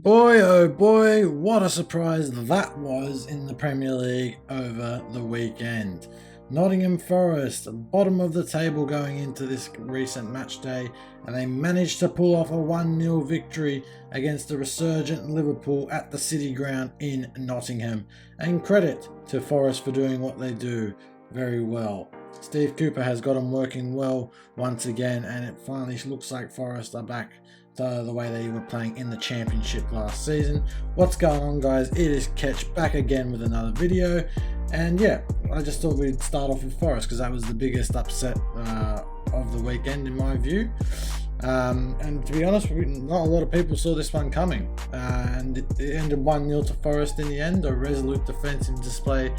Boy, oh boy, what a surprise that was in the Premier League over the weekend. Nottingham Forest, bottom of the table going into this recent match day, and they managed to pull off a 1-0 victory against the resurgent Liverpool at the City Ground in Nottingham. And credit to Forest for doing what they do very well. Steve Cooper has got them working well once again, and it finally looks like Forest are back to the way they were playing in the Championship last season. What's going on, guys? It is Ketch back again with another video, and yeah, I just thought we'd start off with Forest because that was the biggest upset of the weekend in my view. And to be honest, not a lot of people saw this one coming, and it ended 1-0 to Forest in the end. A resolute defensive display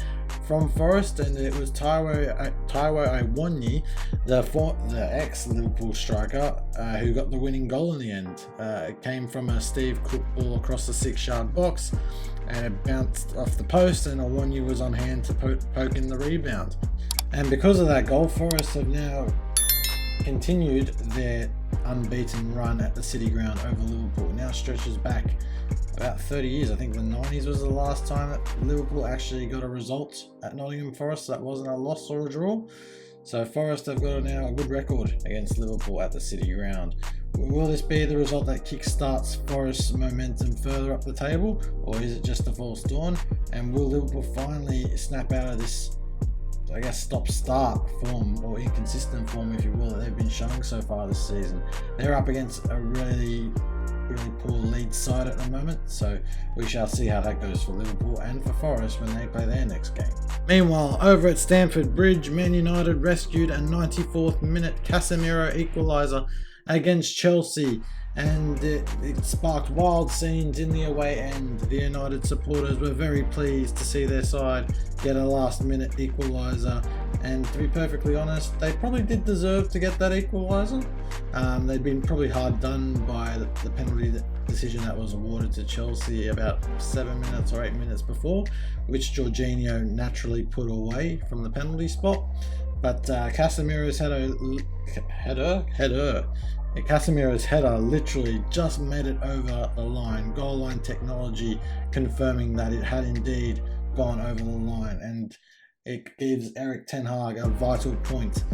from Forest, and it was Taiwo Awoniyi, the ex-Liverpool striker, who got the winning goal in the end. It came from a Steve Cook ball across the 6-yard box, and it bounced off the post, and Awoniyi was on hand to poke in the rebound. And because of that goal, Forest have now continued their unbeaten run at the City Ground over Liverpool. Now stretches back about 30 years. I think the 90s was the last time that Liverpool actually got a result at Nottingham Forest that wasn't a loss or a draw. So Forest have got now a good record against Liverpool at the City Ground. Will this be the result that kickstarts Forest's momentum further up the table, or is it just a false dawn? And will Liverpool finally snap out of this, I guess, stop-start form, or inconsistent form, if you will, that they've been showing so far this season? They're up against a really poor Leeds side at the moment, so we shall see how that goes for Liverpool and for Forest when they play their next game. Meanwhile, over at Stamford Bridge, Man United rescued a 94th minute Casemiro equaliser against Chelsea, and it sparked wild scenes in the away end. The United supporters were very pleased to see their side get a last minute equaliser, and to be perfectly honest, they probably did deserve to get that equaliser. They'd been probably hard done by the penalty decision that was awarded to Chelsea about 7 minutes or 8 minutes before, which Jorginho naturally put away from the penalty spot. But Casemiro's header literally just made it over the line. Goal line technology confirming that it had indeed gone over the line, and it gives Erik ten Hag a vital point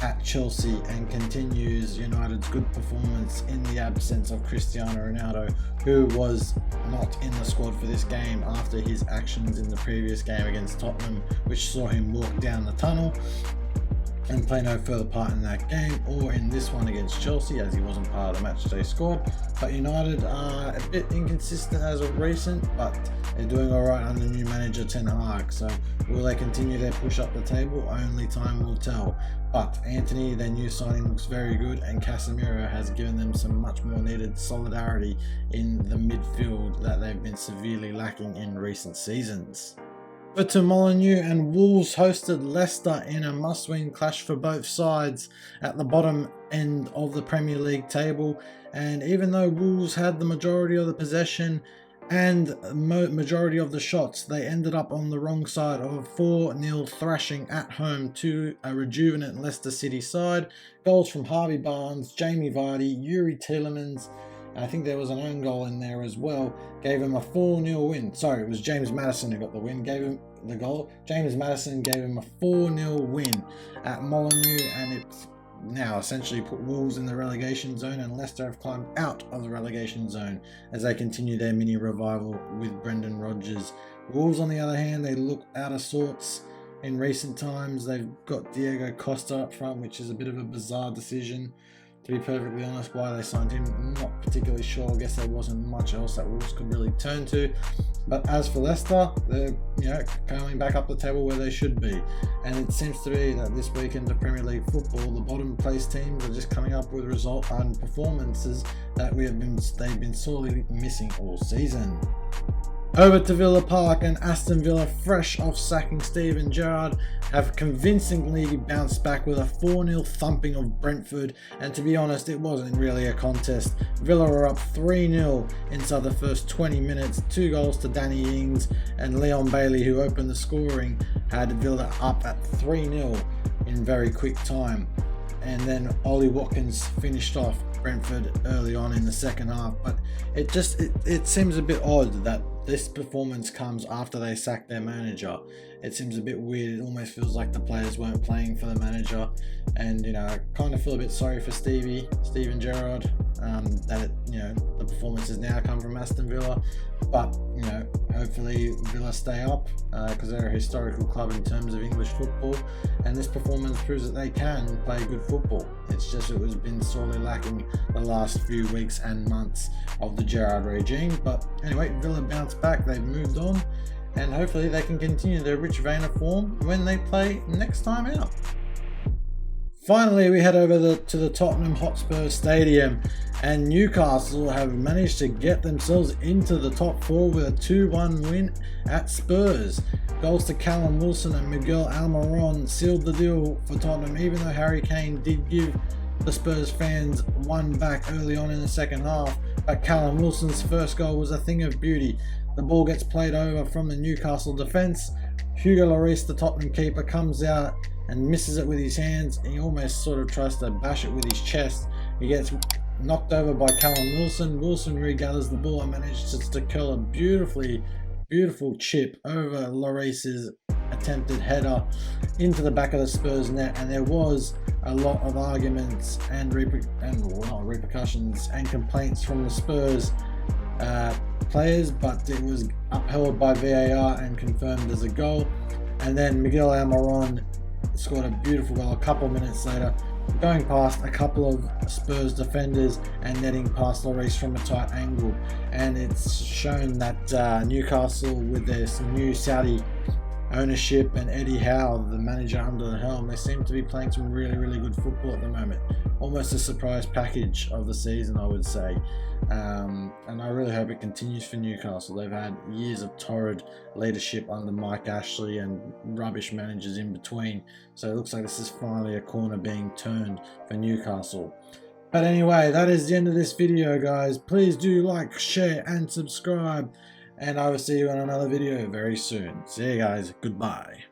at Chelsea and continues United's good performance in the absence of Cristiano Ronaldo, who was not in the squad for this game after his actions in the previous game against Tottenham, which saw him walk down the tunnel and play no further part in that game or in this one against Chelsea, as he wasn't part of the matchday squad. But United are a bit inconsistent as of recent, but they're doing alright under new manager Ten Hag. So will they continue their push up the table? Only time will tell. But Anthony, their new signing, looks very good, and Casemiro has given them some much more needed solidarity in the midfield that they've been severely lacking in recent seasons. But to Molineux, and Wolves hosted Leicester in a must-win clash for both sides at the bottom end of the Premier League table. And even though Wolves had the majority of the possession and majority of the shots, they ended up on the wrong side of a 4-0 thrashing at home to a rejuvenant Leicester City side. Goals from Harvey Barnes, Jamie Vardy, Yuri Tielemans, I think there was an own goal in there as well, gave him a 4-0 win. Sorry, it was James Maddison who got the win, gave him the goal. James Maddison gave him a 4-0 win at Molineux, and it's now essentially put Wolves in the relegation zone, and Leicester have climbed out of the relegation zone as they continue their mini revival with Brendan Rodgers. Wolves, on the other hand, they look out of sorts in recent times. They've got Diego Costa up front, which is a bit of a bizarre decision. To be perfectly honest, why they signed him, I'm not particularly sure. I guess there wasn't much else that Wolves could really turn to. But as for Leicester, they're coming back up the table where they should be. And it seems to be that this weekend of Premier League football, the bottom place teams are just coming up with result and performances that they've been sorely missing all season. Over to Villa Park, and Aston Villa, fresh off sacking Steven Gerrard, have convincingly bounced back with a 4-0 thumping of Brentford, and to be honest, it wasn't really a contest. Villa were up 3-0 inside the first 20 minutes, 2 goals to Danny Ings, and Leon Bailey, who opened the scoring, had Villa up at 3-0 in very quick time. And then Ollie Watkins finished off Brentford early on in the second half, but it seems a bit odd that this performance comes after they sacked their manager. It seems a bit weird. It almost feels like the players weren't playing for the manager, and I kind of feel a bit sorry for Steven Gerrard, that the performances now come from Aston Villa, but hopefully Villa stay up, because they're a historical club in terms of English football, and this performance proves that they can play good football. It's just it was been sorely lacking the last few weeks and months of the Gerrard regime. But anyway, Villa bounced back, they've moved on, and hopefully they can continue their rich vein of form when they play next time out. Finally, we head over to the Tottenham Hotspur Stadium, and Newcastle have managed to get themselves into the top four with a 2-1 win at Spurs. Goals to Callum Wilson and Miguel Almiron sealed the deal for Tottenham, even though Harry Kane did give the Spurs fans one back early on in the second half. But Callum Wilson's first goal was a thing of beauty. The ball gets played over from the Newcastle defence. Hugo Lloris, the Tottenham keeper, comes out and misses it with his hands. He almost sort of tries to bash it with his chest. He gets knocked over by Callum Wilson. Wilson regathers the ball and manages to curl a beautiful chip over Lloris's attempted header into the back of the Spurs net. And there was a lot of arguments and repercussions and complaints from the Spurs players, but it was upheld by VAR and confirmed as a goal. And then Miguel Almiron scored a beautiful goal a couple of minutes later, going past a couple of Spurs defenders and netting past Lloris from a tight angle. And it's shown that Newcastle, with their new Saudi ownership and Eddie Howe, the manager under the helm, they seem to be playing some really good football at the moment. Almost a surprise package of the season, I would say. And I really hope it continues for Newcastle. They've had years of torrid leadership under Mike Ashley and rubbish managers in between. So it looks like this is finally a corner being turned for Newcastle. But anyway, that is the end of this video, guys. Please do like, share and subscribe. And I will see you in another video very soon. See you guys. Goodbye.